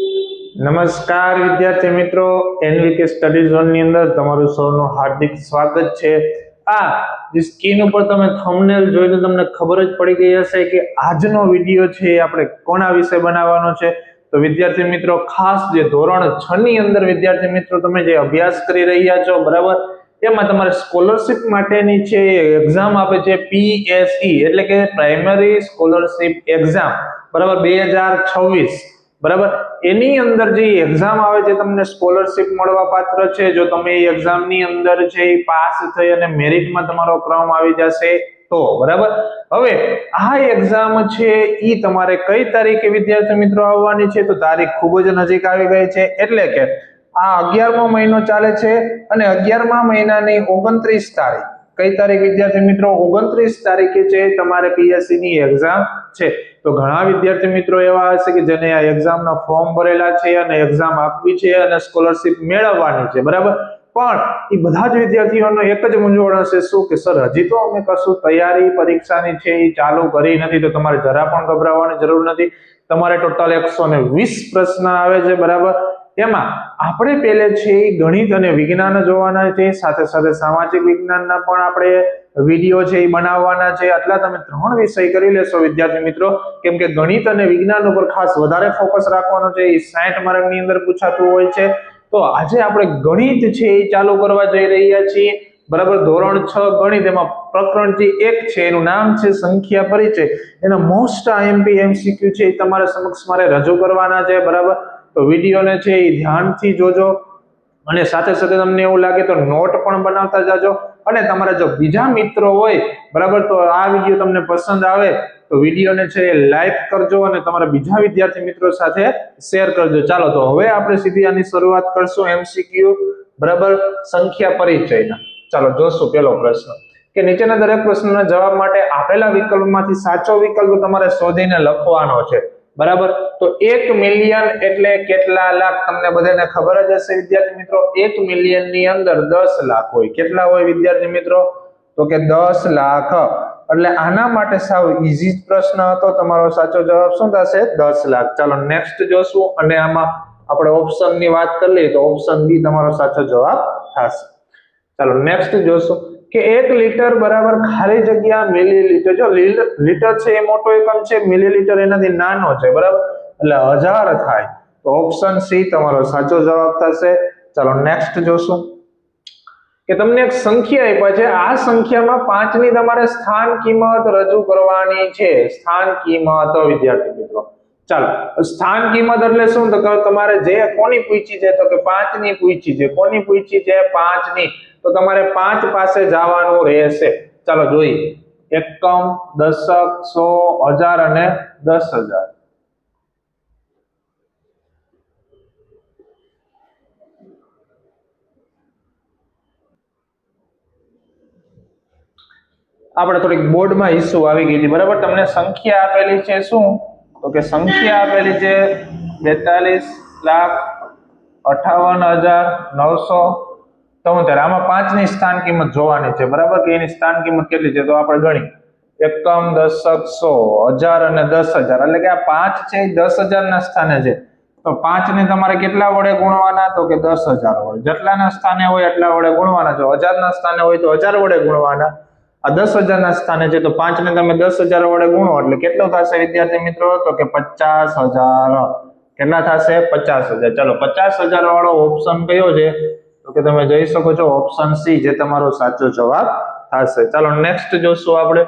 નમસ્કાર વિદ્યાર્થી મિત્રો, એનવીકે સ્ટડી ઝોન ની અંદર તમારું સૌનું હાર્દિક સ્વાગત છે। આ જે સ્ક્રીન ઉપર તમે થંબનેલ જોઈને તમને ખબર જ પડી ગઈ હશે કે આજનો વિડિયો છે એ આપણે કોના વિશે બનાવવાનો છે। તો વિદ્યાર્થી મિત્રો, ખાસ જે ધોરણ 6 ની અંદર વિદ્યાર્થી મિત્રો તમે જે અભ્યાસ કરી રહ્યા છો બરાબર, એમાં તમારે સ્કોલરશિપ માટેની છે એક્ઝામ આપે છે પીએસઈ એટલે કે પ્રાઇમરી સ્કોલરશિપ એક્ઝામ બરાબર 2026 બરાબર। એની અંદર જે એક્ઝામ આવે છે તમને સ્કોલરશિપ મળવા પાત્ર છે જો તમે એ એક્ઝામ ની અંદર છે પાસ થઈ અને મેરિટમાં તમારો ક્રમ આવી જશે તો બરાબર। હવે આ એક્ઝામ છે ઈ તમારે કઈ તારીખે વિદ્યાર્થી મિત્રો આવવાની છે, તો તારીખ ખૂબ જ નજીક આવી ગઈ છે, એટલે કે આ 11મો મહિનો ચાલે છે અને 11મા મહિનાની 29 તારીખ, કઈ તારીખ વિદ્યાર્થી મિત્રો? 29 તારીખે છે તમારે પીએસસી ની એક્ઝામ છે। તો ઘણા વિદ્યાર્થી મિત્રો એવા હશે કે જેને આ એક્ઝામના ફોર્મ ભરેલા છે અને એક્ઝામ આપવી છે અને સ્કોલરશિપ મેળવવાની છે બરાબર, પણ એ બધા જ વિદ્યાર્થીઓનો એક જ મૂંઝવણ હશે, શું કે સર હજી તો અમે કશું તૈયારી પરીક્ષાની છે એ ચાલુ કરી નથી। તો તમારે જરા પણ ગભરાવાની જરૂર નથી। તમારે ટોટલ 120 પ્રશ્ન આવે છે બરાબર, એમાં આપણે પહેલે છે ગણિત અને વિજ્ઞાન જોવાના છે, સાથે સાથે સામાજિક વિજ્ઞાનના પણ આપણે વિડિયો છે એ બનાવવાના છે। આટલા તમે 3 વિષય કરી લેશો વિદ્યાર્થી મિત્રો, કેમ કે ગણિત અને વિજ્ઞાન ઉપર ખાસ વધારે ફોકસ રાખવાનો છે, એ 60 માર્કની અંદર પૂછાતું હોય છે। તો આજે આપણે ગણિત છે એ ચાલુ કરવા જઈ રહ્યા છીએ બરાબર। ધોરણ 6 ગણિત, એમાં પ્રકરણ જે 1 છે એનું નામ છે સંખ્યા પરિચય। એના મોસ્ટ આઈએમપી એમસીક્યુ છે એ તમારા સમક્ષ મારે રજૂ કરવાના છે બરાબર। તો વિડીયોને છે એ ધ્યાનથી જોજો અને સાથે સાથે તમને એવું લાગે તો નોટ પણ બનાવતા જાજો, અને તમારા જો બીજા મિત્રો હોય બરાબર તો આ વિડીયો તમને પસંદ આવે તો વિડીયોને છે લાઈક કરજો અને તમારા બીજા વિદ્યાર્થી મિત્રો સાથે શેર કરજો। ચાલો તો હવે આપણે સીધી આની શરૂઆત કરશું એમસીક્યુ બરાબર સંખ્યા પરિચયના। ચાલો જોશું પહેલો પ્રશ્ન કે નીચેના દરેક પ્રશ્નના જવાબ માટે આપેલા વિકલ્પમાંથી સાચો વિકલ્પ તમારે શોધીને લખવાનો છે બરાબર। તો 1 મિલિયન એટલે કેટલા લાખ? તમને બધાને ખબર જ હશે વિદ્યાર્થી મિત્રો, 1 મિલિયન ની અંદર 10 લાખ હોય। કેટલા હોય વિદ્યાર્થી મિત્રો? તો કે 10 લાખ। એટલે આના માટે સાવ ઈઝી પ્રશ્ન હતો, તમારો સાચો જવાબ શું થશે? 10 લાખ। ચાલો નેક્સ્ટ જોશું, અને આમાં આપણે ઓપ્શન ની વાત કરી લઈએ તો ઓપ્શન બી તમારો સાચો જવાબ થશે। ચાલો નેક્સ્ટ જોશું કે 1 લીટર બરાબર ખાલી જગ્યા મિલીલીટર। જો લીટર છે એ મોટો એકમ છે, મિલીલીટર એનાથી નાનો છે બરાબર, એટલે 1000 થાય। તો ઓપ્શન સી તમારો સાચો જવાબ થશે। ચાલો નેક્સ્ટ જોશું કે તમને એક સંખ્યા આપ્યા છે, આ સંખ્યામાં 5 ની તમારે સ્થાન કિંમત રજૂ કરવાની છે। સ્થાન કિંમત વિદ્યાર્થી મિત્રો, ચાલો સ્થાન કિંમત એટલે શું? તો તમારે જે કોની પૂછી છે તો કે 5 ની પૂછી છે। કોની પૂછી છે? 5 ની। તો તમારે 5 પાસે જવાનું રહેશે। ચાલો જોઈએ, એકમ, દશક, 100, 1000 અને 10000। આપણે થોડીક બોર્ડમાં ઇશ્યુ આવી ગઈ હતી બરાબર। તમને સંખ્યા આપેલી છે શું? તો કે સંખ્યા આપેલી છે 42,58,973। આમાં 5 ની સ્થાન કિંમત જોવાની છે બરાબર, કે એની સ્થાન કિંમત કેટલી છે? તો આપણે ગણી એકમ, દશક, 100, 1000 અને 10000, એટલે કે આ 5 છે એ 10000 ના સ્થાને છે। તો 5 ને તમારે કેટલા વડે ગુણવાના? તો કે 10000 વડે। જેટલાના સ્થાને હોય એટલા વડે ગુણવાના। જો 1000 ના સ્થાને હોય તો 1000 વડે ગુણવાના। આ 10000 ના સ્થાને છે તો 5 ને તમે 10000 વડે ગુણો એટલે કેટલો થશે વિદ્યાર્થી મિત્રો? તો કે 50000। કેટલા થશે? 50000। ચાલો 50000 વાળો ઓપ્શન કયો છે? તો કે તમે જોઈ શકો છો ઓપ્શન સી જે તમારો સાચો જવાબ થશે। ચાલો નેક્સ્ટ જોશું આપણે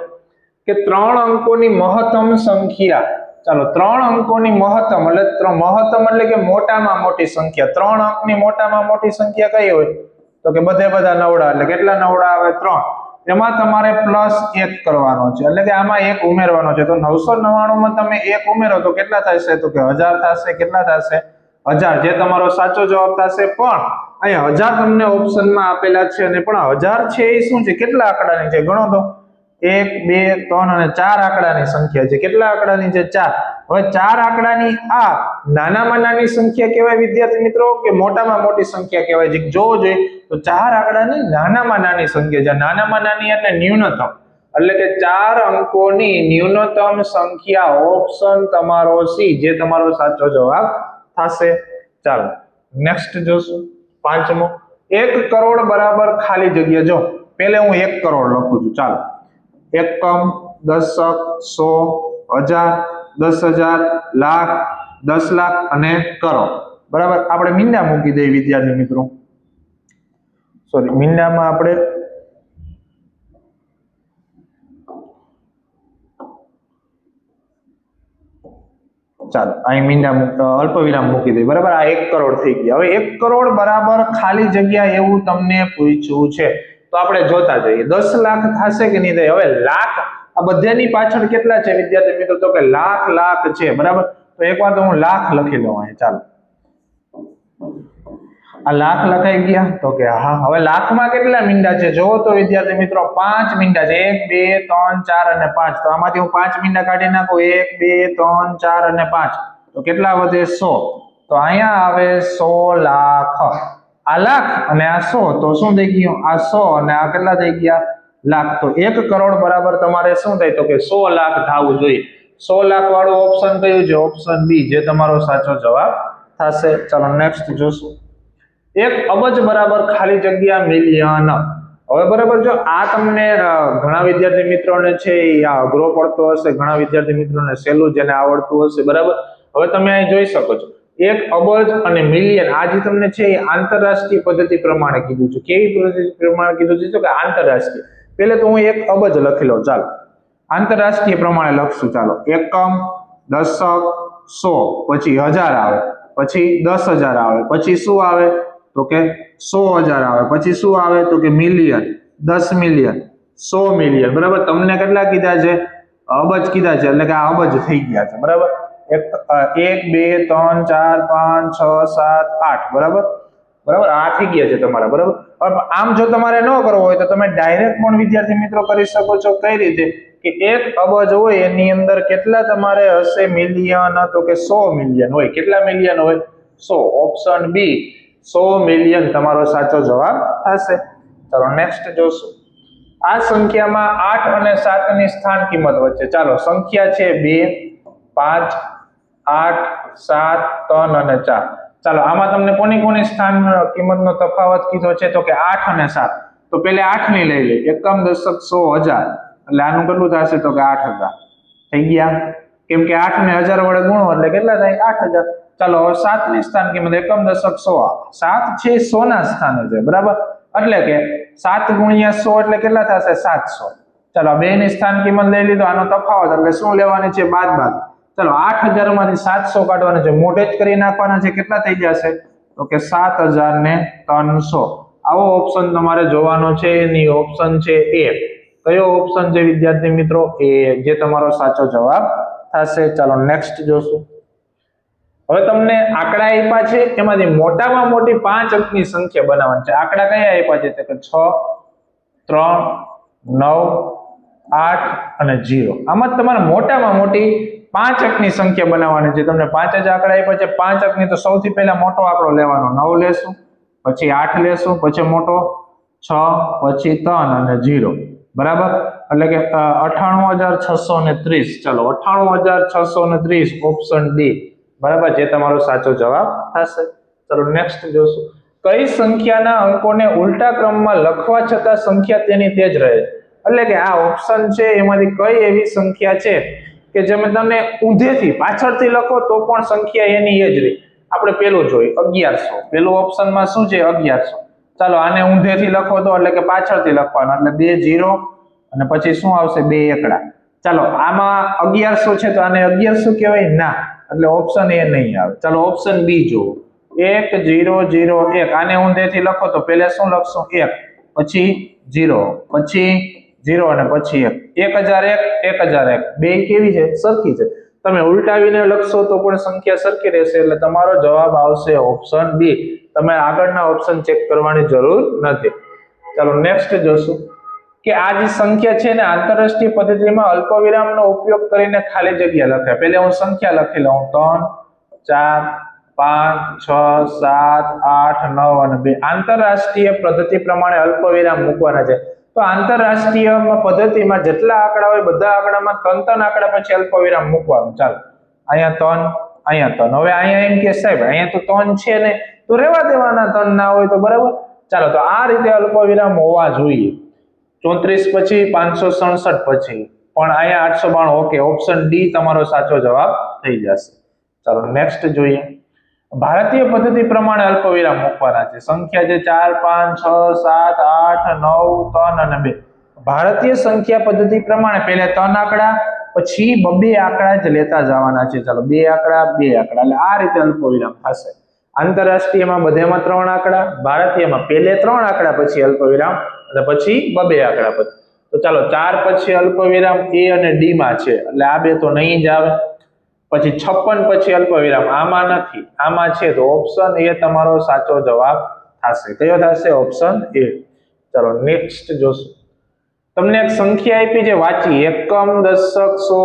કે 3 અંકોની મહત્તમ સંખ્યા। ચાલો 3 અંકોની મહત્તમ એટલે કે મોટામાં મોટી સંખ્યા। 3 અંકની મોટામાં મોટી સંખ્યા કઈ હોય? તો કે બધા નવડા, એટલે કેટલા નવડા આવે? 3। એમાં તમારે +1 કરવાનો છે, એટલે કે આમાં 1 ઉમેરવાનો છે। તો 999 માં તમે 1 ઉમેરો તો કેટલા થશે? તો કે 1000 થશે। કેટલા થશે? 1000, જે તમારો સાચો જવાબ થશે। પણ અહીંયા 1000 તમને ઓપ્શનમાં આપેલા છે, અને પણ 1000 છે એ શું છે? કેટલા આંકડાની છે? ગણો તો 1, 2, 3 અને 4 આંકડાની સંખ્યા છે। કેટલા આંકડાની છે? 4। હવે 4 આંકડાની આ નાનામાં નાની સંખ્યા કહેવાય વિદ્યાર્થી મિત્રો કે મોટામાં મોટી સંખ્યા કહેવાય? જે જોવો જોઈએ તો 4 આંકડાની નાનામાં નાની સંખ્યા છે। નાનામાં નાની એટલે ન્યૂનતમ, એટલે કે 4 અંકોની ન્યૂનતમ સંખ્યા, ઓપ્શન તમારો સી જે તમારો સાચો જવાબ થશે। ચાલો નેક્સ્ટ જોશું પાંચમો, 1 કરોડ બરાબર ખાલી જગ્યા, જો પહેલે હું 1 કરોડ લખું છું, ચાલો એકમ, દશક, 100, 1000, 10,000, લાખ, 10 લાખ અને કરોડ, બરાબર। આપણે મીંડા મૂકી દઈએ વિદ્યાર્થી મિત્રો, સોરી મીંડામાં આપણે ચાલો અહીં મીંડા અલ્પવિરામ મૂકી દઈએ, બરાબર। આ 1 કરોડ થઈ ગયા। હવે 1 કરોડ બરાબર ખાલી જગ્યા એવું તમને પૂછ્યું છે તો આપણે જોતા જઈએ 10 લાખ થશે કે નહીં થાય। હવે લાખ આ બધાની પાછળ કેટલા છે વિદ્યાર્થી મિત્રો, તો કે લાખ લાખ છે, બરાબર। તો એકવાર તો હું લાખ લખી દઉં અહીં, ચાલો આ લાખ લખાઈ ગયા, તો કે હા। હવે લાખમાં કેટલા મીંડા છે જોવો તો વિદ્યાર્થી મિત્રો 5 મીંડા છે, 1 2 3 4 અને 5, તો આમાંથી હું 5 મીંડા કાઢી નાખું, 1 2 3 4 અને 5, તો કેટલા વધે 100, તો અહીંયા આવે 100 લાખ। આ લાખ અને આ 100 તો શું થઈ ગયું, આ 100 અને આ કેટલા થઈ ગયા લાખ। તો 1 કરોડ બરાબર તમારે શું થાય, તો કે 100 લાખ થવું જોઈએ। 100 લાખ વાળું ઓપ્શન કયું છે, ઓપ્શન બી, જે તમારો સાચો જવાબ થશે। ચાલો નેક્સ્ટ જોશું, 1 અબજ બરાબર ખાલી જગ્યા મિલિયન। હવે બરાબર જો આ તમને ઘણા વિદ્યાર્થી મિત્રોને છે આ અઘરો પડતો હશે, ઘણા વિદ્યાર્થી મિત્રોને સહેલું જેને આવડતું હશે, બરાબર। હવે તમે અહીં જોઈ શકો છો 1 અબજ અને મિલિયન, આ જે તમને છે એ આંતરરાષ્ટ્રીય પદ્ધતિ પ્રમાણે કીધું છે। કેવી પદ્ધતિ પ્રમાણે કીધું છે, તો કે આંતરરાષ્ટ્રીય। પહેલે તો હું 1 અબજ લખી લઉં, ચાલો આંતરરાષ્ટ્રીય પ્રમાણે લખશું, ચાલો એકમ, દશક, 100, પછી 1000 આવે, પછી 10,000 આવે, પછી શું આવે તો કે 100,000 આવે, પછી શું આવે તો કે મિલિયન, 10 મિલિયન, 100 મિલિયન, બરાબર। તમને કેટલા કીધા છે, અબજ કીધા છે, એટલે કે આ અબજ થઈ ગયા છે, બરાબર। 1 2 3 4 5 6 7 8, બરાબર, બરાબર, આ થઈ ગયા છે તમારા, બરાબર। હવે આમ જો તમારે ન કરવો હોય તો તમે ડાયરેક્ટ પણ વિદ્યાર્થી મિત્રો કરી શકો છો। કઈ રીતે કે 1 અબજ હોય એની અંદર કેટલા તમારે હશે મિલિયન, તો કે 100 મિલિયન હોય। કેટલા મિલિયન હોય, 100, ઓપ્શન બી 100 મિલિયન તમારો સાચો જવાબ થશે। ચાલો નેક્સ્ટ જોશું, આ સંખ્યામાં 8 અને 7 ની સ્થાન કિંમત વચ્ચે, ચાલો સંખ્યા છે 2 5 8 7 3 અને 4, ચાલો આમાં તમને કોની કોની સ્થાન કિંમતનો તફાવત કીધો છે, તો કે 8 અને 7, તો પહેલે 8 ની લઈ લે, એકમ, દશક, 100, 1000, એટલે આનું કેટલું થશે તો કે 8000 થઈ ગયા, કેમ કે 8 ને 1000 વડે ગુણો એટલે કેટલા થાય 8000। ચાલો હવે 7 ની સ્થાન કિંમત, એકમ, દશક, 100, 7 છે 100 ના સ્થાને છે, બરાબર, એટલે કે 7 ગુણ્યા 100 એટલે કેટલા થશે 700। ચાલો 2 ની સ્થાન કિંમત લઈ લીધો, આનો તફાવત એટલે શું લેવાની છે, બાદબાકી। ચાલો 8000 માંથી 700 કાઢવાના છે, મોઢે જ કરી નાખવાના છે, કેટલા થઈ જશે તો કે 7300। આવો ઓપ્શન તમારે જોવાનો છે, એની ઓપ્શન છે એ। કયો ઓપ્શન છે વિદ્યાર્થી મિત્રો, એ, જે તમારો સાચો જવાબ થશે। ચાલો નેક્સ્ટ જોશું, હવે તમને આંકડા આપ્યા છે, એમાંથી મોટામાં મોટી 5 અંકની સંખ્યા બનાવવાની છે। આંકડા કયા આપ્યા છે, તો કે 6 3 9 8 અને 0, આમાં તમારે મોટામાં મોટી 5 અંકની સંખ્યા બનાવવાની છે। તમને 5 જ આંકડા આપ્યા છે, 5 અંકની તો સૌથી પહેલા મોટો આંકડો લેવાનો, 9 લેશું, પછી 8 લેશું, પછી મોટો 6, પછી 3 અને 0, બરાબર, એટલે કે 98630। ચાલો 98630 ઓપ્શન ડી, બરાબર, જે તમારો સાચો જવાબ થશે। ચલો નેક્સ્ટ જોશું, કઈ સંખ્યાના અંકોને ઉલટા ક્રમમાં લખવા છતાં સંખ્યા તેની તે જ રહે છે, એટલે કે આ ઓપ્શન છે એમાંથી કઈ એવી સંખ્યા છે કે જેમ તમે ઊંધેથી પાછળથી લખો તો પણ સંખ્યા એની એ જ રહે। આપણે પેલું જોઈએ 1100, પેલું ઓપ્શનમાં શું છે 1100, ચાલો આને ઊંધેથી લખો તો એટલે કે પાછળથી લખવાનું, એટલે 2 0 અને પછી શું આવશે 2 એકડા। ચાલો આમાં 1100 છે તો આને 1100 કહેવાય ના, એટલે ઓપ્શન એ નહીં આવે। ચાલો ઓપ્શન બી જુઓ, 1001, આને ઊંધેથી લખો તો પહેલા શું લખશું 1, પછી 0, પછી 0 અને પછી 1, 1001 બે કેવી છે, સરખી છે। તમે ઉલટાવીને લખશો તો પણ સંખ્યા સરખી રહેશે, એટલે તમારો જવાબ આવશે ઓપ્શન બી। તમે આગળના ઓપ્શન ચેક કરવાની જરૂર નથી। ચાલો નેક્સ્ટ જોશું કે આ જે સંખ્યા છે ને આંતરરાષ્ટ્રીય પદ્ધતિમાં અલ્પવિરામનો ઉપયોગ કરીને ખાલી જગ્યા લખાય। પહેલા હું સંખ્યા લખી લઉં, 3 4 5 6 7 8 9 અને 2, આંતરરાષ્ટ્રીય પદ્ધતિ પ્રમાણે અલ્પવિરામ મૂકવાના છે। તો આંતરરાષ્ટ્રીય પદ્ધતિમાં જેટલા આંકડા હોય બધા આંકડામાં 3 આંકડા પછી અલ્પવિરામ મૂકવાનું। ચાલો અહીંયા 3 અહીંયા 3. હવે અહીંયા એમ કે સાહેબ અહીંયા તો 3 છે ને, તો રહેવા દેવાના 3 ના હોય તો, બરાબર. ચાલો, તો આ રીતે અલ્પવિરામ હોવા જોઈએ. 34 પછી 567 પછી પણ અહીંયા 892. ઓકે, ઓપ્શન ડી તમારો સાચો જવાબ થઈ જશે. ચાલો નેક્સ્ટ જોઈએ. ભારતીય પદ્ધતિ પ્રમાણે અલ્પવિરામ મૂકવાના છે. સંખ્યા છે 4, 5, 6, 7, 8, 9, 3 અને 2. ભારતીય સંખ્યા પદ્ધતિ પ્રમાણે પહેલા 3 આંકડા પછી 2 આંકડા જ લેતા જવાના છે. ચાલો 2 આંકડા 2 આંકડા, એટલે આ રીતે અલ્પવિરામ થશે. આંતરરાષ્ટ્રીયમાં બધેમાં 3 આંકડા, ભારતીયમાં પહેલે 3 આંકડા પછી અલ્પવિરામ અને પછી 2 આંકડા પછી. તો ચાલો 4 પછી અલ્પવિરામ એ અને ડી માં છે, એટલે આ બે તો નહીં જ આવે. પછી 56 પછી અલ્પવિરામ આમાં નથી, આમાં છે, તો ઓપ્શન એ તમારો સાચો જવાબ થશે. કયો થશે? Option A. ચાલો નેક્સ્ટ જોશું. તમને એક સંખ્યા આપી છે વાંચી, એકમ, દશક, 100,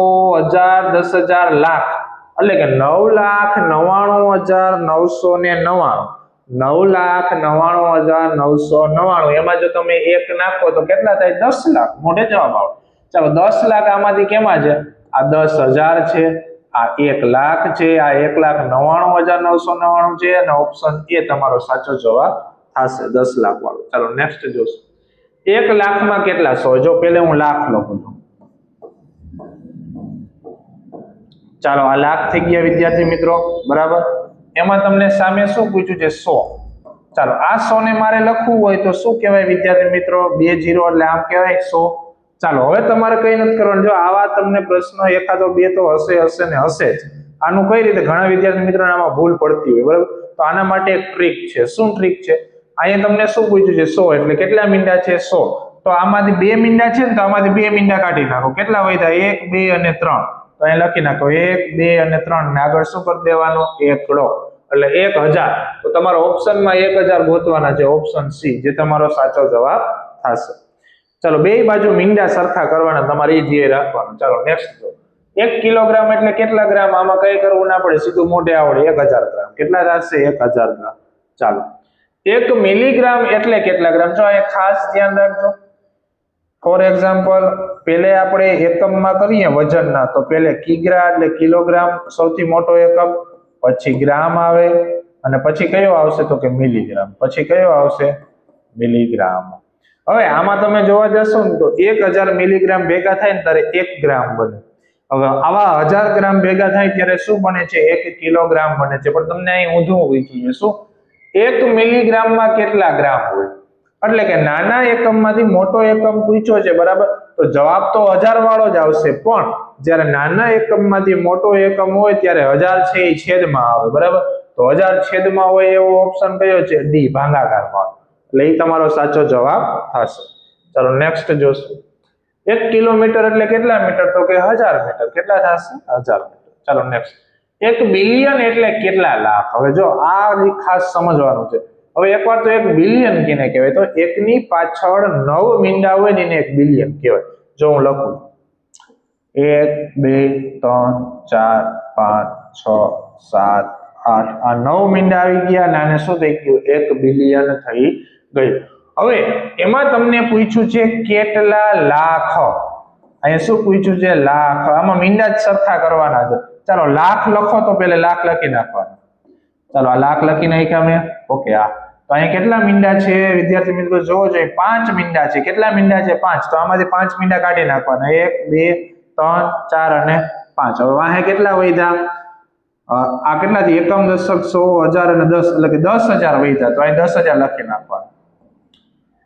1000, 10,000, લાખ, એટલે કે 9,99,999. 9,99,999. એમાં જો તમે 1 નાખો તો કેટલા થાય? 10 લાખ. મોઢે જવાબ આવે. ચાલો 10 લાખ આમાંથી કેમાં છે? આ 10,000 છે, આ 1 લાખ છે, આ 1,99,999 છે, અને ઓપ્શન એ તમારો સાચો જવાબ થશે, 10 લાખ વાળો. ચાલો નેક્સ્ટ જોશું. 1 લાખમાં કેટલા 100? જો પહેલે હું લાખ લખું છું. ચાલો આ લાખ થઈ ગયા વિદ્યાર્થી મિત્રો, બરાબર. એમાં તમને સામે શું પૂછ્યું છે? 100. ચાલો આ 100 ને મારે લખવું હોય તો શું કહેવાય વિદ્યાર્થી મિત્રો? 2 0 એટલે આમ કહેવાય 100. ચાલો હવે તમારે કઈ નથી કરવાનું. જો આવા તમને પ્રશ્ન એકાદો બે તો હશે ને હશે જ. આનું કઈ રીતે ઘણા વિદ્યાર્થી મિત્રોને આમાં ભૂલ પડતી હોય, બરાબર. તો આના માટે એક ટ્રીક છે. શું ટ્રીક છે? અહીંયા તમને શું પૂછ્યું છે? 100 એટલે કેટલા મીંડા છે? 100. તો આમાંથી 2 મીંડા છે ને, તો આમાંથી 2 મીંડા કાઢી નાખો. કેટલા વધ્યા? 1, 2 અને 3. તો અહીં લખી નાખો 1, 2 અને 3 ને આગળ શું કરી દેવાનો? એકડો, એટલે 1000. તો તમારો ઓપ્શનમાં 1000 ગોતવાના છે, ઓપ્શન સી, જે તમારો સાચો જવાબ થશે. ચાલો બે બાજુ મીંડા સરખા કરવાના, તમારે એ ધ્યેય રાખવાનું. ચાલો નેક્સ્ટ જો. 1 કિલોગ્રામ એટલે કેટલા ગ્રામ? આમાં કઈ કરવું ના પડે, સીધું મોઢે આવડે. 1000 ગ્રામ. કેટલા થશે? 1000 ગ્રામ. ચાલો 1 મિલીગ્રામ એટલે કેટલા ગ્રામ? જો અહીંયા ખાસ ધ્યાન રાખજો. ફોર એક્ઝામ્પલ, પહેલે આપણે એકમમાં કરીએ વજનના, તો પહેલે કિગ્રા એટલે કિલોગ્રામ સૌથી મોટો એકમ, પછી ગ્રામ આવે, અને પછી કયો આવશે? તો કે મિલીગ્રામ. પછી કયો આવશે? મિલીગ્રામ. હવે આમાં તમે જોવા જશો ને તો 1000 મિલીગ્રામ ભેગા થાય ને ત્યારે 1 ગ્રામ બને. હવે આવા 1000 ગ્રામ ભેગા થાય ત્યારે શું બને છે? 1 કિલોગ્રામ બને છે. પણ તમને અહીં ઊંધું પૂછ્યું છે. શું 1 મિલીગ્રામમાં કેટલા ગ્રામ હોય? એટલે કે નાના એકમમાંથી મોટો એકમ પૂછ્યો છે, બરાબર. તો જવાબ તો 1000 વાળો જ આવશે, પણ જ્યારે નાના એકમમાંથી મોટો એકમ હોય ત્યારે 1000 છે એ છેદમાં આવે, બરાબર. તો 1000 છેદમાં હોય એવો ઓપ્શન કયો છે? ડી, ભાગાકારમાં. એટલે એ તમારો સાચો જવાબ થશે. ચાલો નેક્સ્ટ જોશું. 1 કિલોમીટર એટલે કેટલા મીટર? તો કે 1000 મીટર. કેટલા થશે? 1000 મીટર. ચાલો નેક્સ્ટ. 1 બિલિયન એટલે કેટલા લાખ? હવે જો આ ખાસ સમજવાનું છે. હવે એકવાર તો 1 બિલિયન કેને કહેવાય? તો 1 ની પાછળ 9 મીંડા હોય ને એને 1 બિલિયન કહેવાય. જો હું લખું 1, 2, 3, 4, 5, 6, 7, 8, આ 9 મીંડા આવી ગયા, અને આને શું થઈ ગયું? 1 બિલિયન થઈ ગયું. હવે એમાં તમને પૂછ્યું છે કેટલા લાખ. અહીંયા શું પૂછ્યું છે? લાખ. આમાં મીંડા જ સરખા કરવાના છે. ચાલો લાખ લખો તો પહેલા લાખ લખી નાખવાના. ચાલો આ લાખ લખી નાખ્યા મેં. ઓકે. આ તો અહીંયા કેટલા મીંડા છે વિદ્યાર્થી મિત્રો? જોવો જોઈએ 5 મીંડા છે. કેટલા મીંડા છે? 5. તો આમાંથી 5 મીંડા કાઢી નાખવાના. 1, 2, 3, 4 અને 5. હવે વાહે કેટલા વધ્યા? આ કેટલાથી? એકમ, દશક, 100, 1000 અને 10, એટલે કે 10000 વધ્યા. તો અહીં 10000 લખી નાખવાના.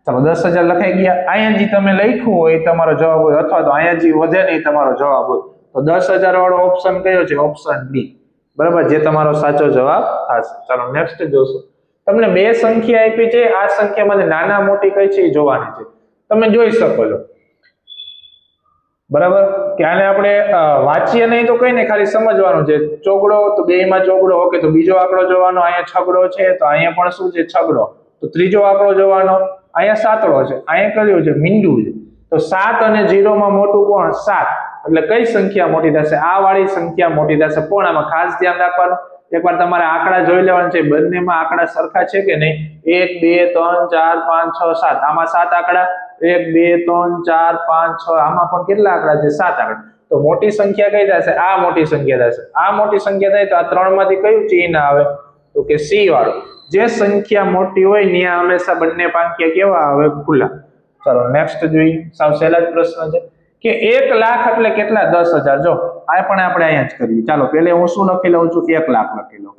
ચાલો 10000 લખાઈ ગયા. અહીંયા જે તમે લખ્યું હોય તમારો જવાબ હોય, અથવા તો અહીંયા જે વધે ને તમારો જવાબ હોય, તો 10000 વાળો ઓપ્શન કયો છે? ઓપ્શન ડી, બરાબર, જે તમારો સાચો જવાબ થશે. ચાલો નેક્સ્ટ જોશું. તમને 2 સંખ્યા આપી છે. આ સંખ્યામાંથી નાના મોટી કઈ છે એ જોવાની છે. તમે જોઈ શકો છો, બરાબર, કે આને આપણે વાંચીએ નહીં તો કઈ નહીં, ખાલી સમજવાનું છે. ચોગડો, તો 2 માં ચોગડો. ઓકે. તો બીજો આંકડો જોવાનો. અહીંયા છગડો છે, તો અહીંયા પણ શું છે? છગડો. તો ત્રીજો આંકડો જોવાનો. અહીંયા સાતડો છે, અહીંયા કર્યું છે મીંડું છે. તો 7 અને 0 માં મોટું કોણ? 7. એટલે કઈ સંખ્યા મોટી થશે? આ વાળી સંખ્યા મોટી થશે. પણ આમાં ખાસ ધ્યાન રાખવાનું, એકવાર તમારે આંકડા જોઈ લેવાના છે, બંનેમાં આંકડા સરખા છે કે નહીં. 1, 2, 3, 4, 5, 6, 7. આમાં 7 આંકડા. 1, 2, 3, 4, 5, 6. આમાં પણ કેટલા આંકડા છે? 7 આંકડા. તો તો મોટી સંખ્યા કઈ થશે? આ મોટી સંખ્યા થશે. આ મોટી સંખ્યા થાય તો આ ત્રણમાંથી કયું ચિહ્ન આવે? તો કે સી વાળું. જે સંખ્યા મોટી હોય ત્યાં હંમેશા બંને પાંખિયા કેવા આવે? ખુલ્લા. ચાલો નેક્સ્ટ જોઈએ. સાવ સહેલા જ પ્રશ્ન છે કે 1 લાખ એટલે કેટલા? 10,000. જો આ પણ આપણે અહીંયા જ કરીએ. ચાલો પહેલે હું શું લખી લઉં છું? 1 લાખ લખી લઉં,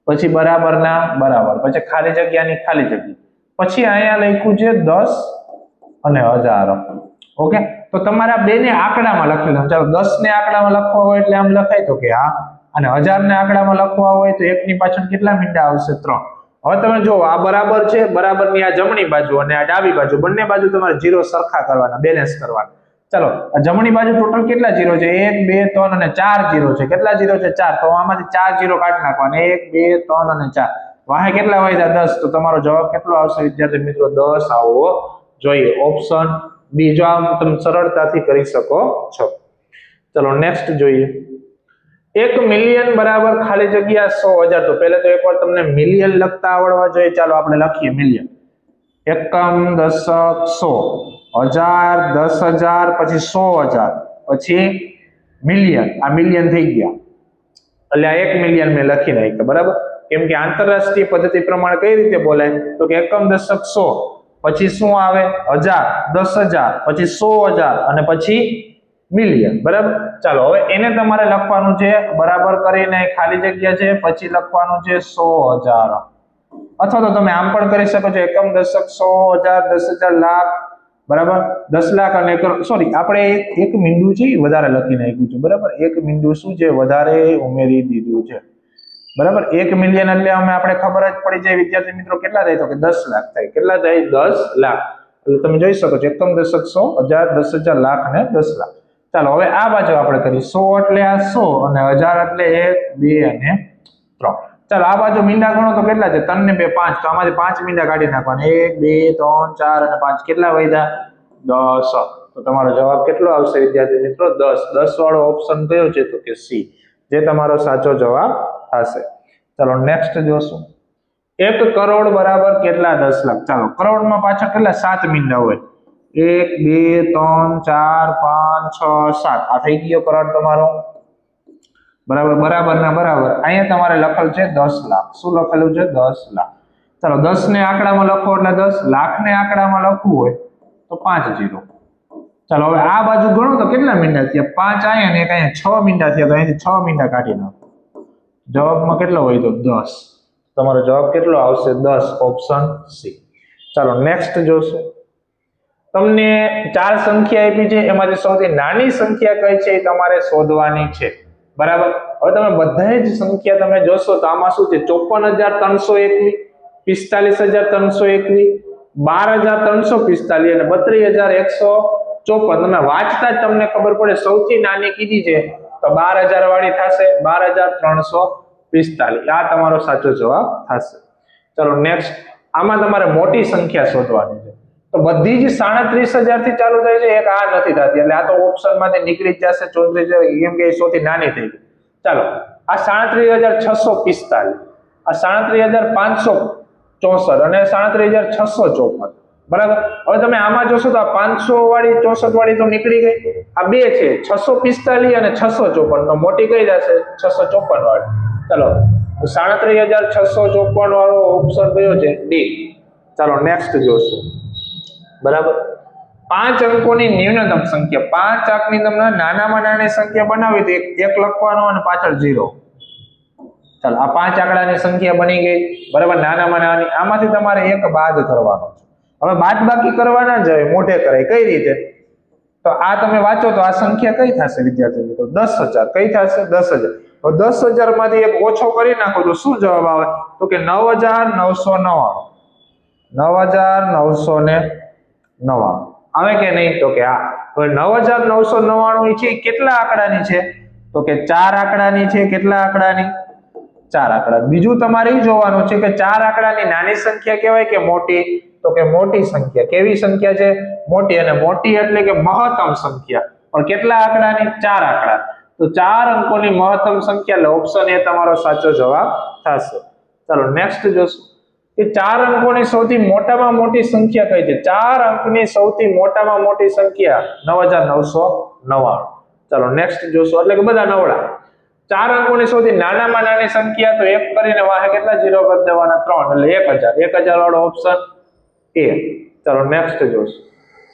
પછી બરાબર ના બરાબર, પછી ખાલી જગ્યાની ખાલી જગ્યા, પછી અહીંયા લખ્યું છે 10 અને 1000. ઓકે, તો તમારા બેને આંકડામાં લખી લો. ચાલો 10 ને આંકડામાં લખવા હોય એટલે આમ લખાય તો કે હા, અને 1000 ને આંકડામાં લખવા હોય તો એકની પાછળ કેટલા મીંડા આવશે? 3. હવે તમે જો આ બરાબર છે, બરાબરની આ જમણી બાજુ અને આ ડાબી બાજુ, બંને બાજુ તમારે 0 સરખા કરવાના, બેલેન્સ કરવાના. ચાલો આ જમણી બાજુ ટોટલ કેટલા 0 છે? 1 2 3 અને 4 0 છે. કેટલા 0 છે? 4. તો આમાંથી 4 0 કાઢી નાખવાના. 1 2 3 અને 4. વાહે કેટલા વધ્યા? 10. તો તમારો જવાબ કેટલો આવશે વિદ્યાર્થી મિત્રો? 10 આવવો જોઈએ. Option B. જો આમ તમે સરળતાથી કરી શકો છો. ચલો નેક્સ્ટ જોઈએ. 1 મિલિયન બરાબર ખાલી જગ્યા 100,000. તો પહેલા તો એકવાર તમને મિલિયન લખતા આવડવા જોઈએ. ચાલો આપણે લખીએ મિલિયન. એકમ, દશક, 100, હજાર, 10,000, પછી 100,000, પછી મિલિયન. આ મિલિયન થઈ ગયા એટલે આ 1 મિલિયન મેં લખી નાખ્યા. બરાબર, કેમ કે આંતરરાષ્ટ્રીય પદ્ધતિ પ્રમાણે કઈ રીતે બોલાય? તો કે એકમ, દશક, 100, પછી શું આવે? 1000, 10,000, પછી 100,000 અને પછી મિલિયન. બરાબર, ચાલો હવે એને તમારે લખવાનું છે બરાબર કરીને ખાલી જગ્યા છે, પછી લખવાનું છે 100,000. અથવા તો તમે આમ પણ કરી શકો છો. એકમ, દશક, 100,000, 10,000, લાખ. બરાબર, 10 લાખ અને સોરી આપણે એક મીંડું છે વધારે લખી નાખ્યું છે. બરાબર, એક મીંડું શું છે વધારે ઉમેરી દીધું છે. બરાબર, 1 મિલિયન એટલે આપણે ખબર જ પડી જાય વિદ્યાર્થી મિત્રો કેટલા થાય? તો કે 10 લાખ થાય. કેટલા થાય? 10 લાખ. એટલે તમે જોઈ શકો છો એકમ, દશક, 100, 1000, 10,000, લાખ અને 10 લાખ. ચાલો હવે આ બાજુ આપણે કરીએ. 100 એટલે આ 100 અને 1000 એટલે 1 2 અને 3. ચાલો આ બાજુ મીંડા ગણો તો કેટલા છે? 3 ને 2 5. તો આમાંથી 5 મીંડા કાઢી નાખવાના. 1 2 3 4 અને 5. કેટલા વધ્યા? 10. તો તમારો જવાબ કેટલો આવશે વિદ્યાર્થી મિત્રો? 10. 10 વાળો ઓપ્શન કયો છે? તો કે સી, જે તમારો સાચો જવાબ થશે. ચાલો નેક્સ્ટ જોશું. 1 કરોડ બરાબર કેટલા? 10 લાખ. ચાલો કરોડમાં પાછળ કેટલા? 7 મીંડા હોય. 1 2 3 4 5 6 7. આ થઈ ગયો કરોડ તમારો. બરાબર, બરાબર ના બરાબર. અહીંયા તમારે લખેલ છે 10 લાખ. શું લખેલું છે? 10 લાખ. ચાલો 10 ને આંકડામાં લખો એટલે 10, લાખ ને આંકડામાં લખવું હોય તો 5 0. ચાલો હવે આ બાજુ ગણો તો કેટલા મીંડા થયા? 5 આયા ને એક અહીંયા 6 મીંડા થયા. તો અહીંથી 6 મીંડા કાઢી નાખો. જવાબમાં કેટલો હોય? તો 10. તમારો જવાબ કેટલો આવશે? 10. Option C. ચાલો નેક્સ્ટ જોશું. તમને 4 સંખ્યા આપી છે, એમાંથી સૌથી નાની સંખ્યા કઈ છે એ તમારે શોધવાની છે. બરાબર, હવે તમે બધા જ સંખ્યા તમે જોશો તો આમાં શું છે? 54,321, 45,321, 12,345 અને 32,154. તમે વાંચતા જ તમને ખબર પડે સૌથી નાની કીધી છે તો 12,000 વાળી થશે. 12,345. આ તમારો સાચો જવાબ થશે. ચલો નેક્સ્ટ. આમાં તમારે મોટી સંખ્યા શોધવાની છે. તો બધી જ 37,000 થી ચાલુ થાય છે. એક આ નથી થતી એટલે આ તો ઓપ્શન માંથી નીકળી જ જશે. 34,000 કેમ કે સૌથી નાની થઈ ગઈ. ચાલો આ 37,645, આ 37,564 અને 37,654. બરાબર, હવે તમે આમાં જોશો તો આ 500 વાળી 64 વાળી તો નીકળી ગઈ. આ બે છે 645 અને 654. તો મોટી કઈ જશે? 654 વાળી. ચાલો 37,654 વાળો ઓપ્શન કયો છે? ડી. ચાલો નેક્સ્ટ જોશું. બરાબર, 5 અંકોની ન્યૂનતમ સંખ્યા. 5 અંકની તમને નાનામાં નાની સંખ્યા બનાવી તો એક લખવાનો અને પાછળ 0. ચાલો આ 5 આંકડાની સંખ્યા બની ગઈ. બરાબર, નાનામાં નાની. આમાંથી તમારે એક બાદ કરવાનો છે. હવે બાદ બાકી કરવાના જ હોય, મોઢે કરાય. કઈ રીતે? તો આ તમે વાંચો તો આ સંખ્યા કઈ થશે વિદ્યાર્થી મિત્રો? 10,000. કઈ થશે? 10,000. તો 10,000 માંથી એક ઓછો કરી નાખો તો શું જવાબ આવે? તો કે 9,999. 9,999 આવે કે નહીં? તો કે હા. હવે 9,999 છે કેટલા આંકડાની છે? તો કે 4 આંકડાની છે. કેટલા આંકડાની? 4 આંકડા. બીજું તમારે એ જોવાનું છે કે 4 આંકડાની નાની સંખ્યા કહેવાય કે મોટી? તો કે મોટી સંખ્યા. કેવી સંખ્યા છે? મોટી. અને મોટી એટલે કે મહત્તમ સંખ્યા. પણ કેટલા આંકડાની? 4 આંકડા. તો 4 અંકોની મહત્તમ સંખ્યા એટલે ઓપ્શન એ તમારો સાચો જવાબ થશે. ચાલો નેક્સ્ટ જોશું કે 4 અંકોની સૌથી મોટામાં મોટી સંખ્યા કઈ છે? 4 અંકની સૌથી મોટામાં મોટી સંખ્યા 9,999. ચાલો નેક્સ્ટ જોશું, એટલે કે બધા નવડા. 4 અંકોની સૌથી નાનામાં નાની સંખ્યા, તો 1 કરીને વાહે કેટલા 0 કરી દેવાના? 3, એટલે 1000 વાળો ઓપ્શન એ. ચાલો નેક્સ્ટ જોશું.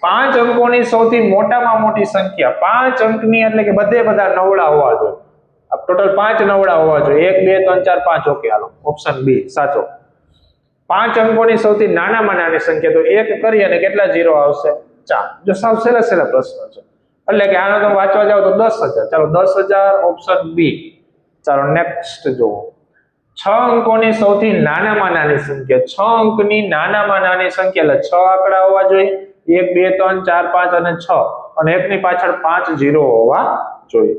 5 અંકોની સૌથી મોટામાં મોટી સંખ્યા, 5 અંકની એટલે કે બધા નવડા હોવા જોઈએ. ટોટલ 5 નવડા હોવા જોઈએ. 1 2 3 4 5. ઓકે, હાલો ઓપ્શન બી સાચો. 5 અંકોની સૌથી નાનામાં નાની સંખ્યા, તો 1 કરી અને કેટલા 0 આવશે? 4. જો સાવ સહેલા પ્રશ્ન છે, એટલે કે આનો તમે વાંચવા જાવ તો 10,000. ચાલો 10,000 ઓપ્શન બી. ચાલો નેક્સ્ટ જુઓ. 6 અંકોની સૌથી નાનામાં નાની સંખ્યા, 6 અંકની નાનામાં નાની સંખ્યા, એટલે 6 આંકડા હોવા જોઈએ. 1 2 3 4 5 અને 6, અને 1 ની પાછળ 5 0 હોવા જોઈએ.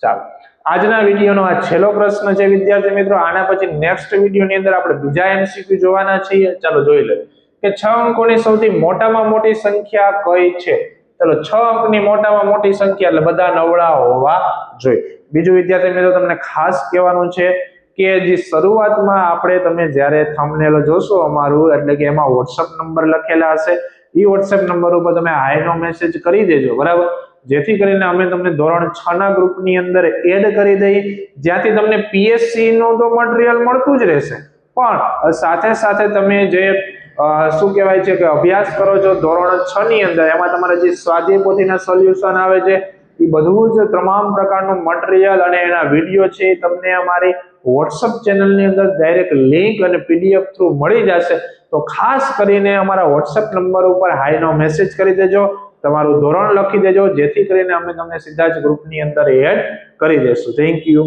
ચાલો, આજના વિડીયોનો આ છેલ્લો પ્રશ્ન છે વિદ્યાર્થી મિત્રો. આના પછી નેક્સ્ટ વિડીયોની અંદર આપણે બીજા એમસીક્યુ જોવાના છીએ. ચાલો જોઈ લઈએ કે 6 અંકોની સૌથી મોટામાં મોટી સંખ્યા કઈ છે. ચાલો, 6 અંકની મોટામાં મોટી સંખ્યા એટલે બધા નવડા હોવા જોઈએ. બીજું વિદ્યાર્થી મિત્રો તમને ખાસ કહેવાનું છે કે જે શરૂઆતમાં આપણે તમે જ્યારે થંબનેલ જોશો અમારું, એટલે કે એમાં WhatsApp નંબર લખેલા હશે. એ WhatsApp નંબર ઉપર તમે હાય નો મેસેજ કરી દેજો, બરાબર, જેથી કરીને અમે તમને ધોરણ 6 ના ગ્રુપની અંદર એડ કરી દઈએ, જ્યાંથી તમને પીએસસી નું તો મટીરીયલ મળતું જ રહેશે, પણ સાથે સાથે તમે જે શું કહેવાય છે કે અભ્યાસ કરો છો ધોરણ 6 ની અંદર, એમાં તમારે જે સ્વાધ્યાય પોથીના સોલ્યુશન આવે છે, એ બધું જ તમામ પ્રકારનું મટીરીયલ અને એના વિડીયો છે એ તમને અમારી WhatsApp ચેનલની અંદર ડાયરેક્ટ લિંક અને PDF થ્રુ મળી જશે. તો ખાસ કરીને અમારા WhatsApp નંબર ઉપર હાય નો મેસેજ કરી દેજો, તમારું ધોરણ લખી દેજો, જેથી કરીને અમે તમને સીધા જ ગ્રુપની અંદર એડ કરી દેશું. Thank you.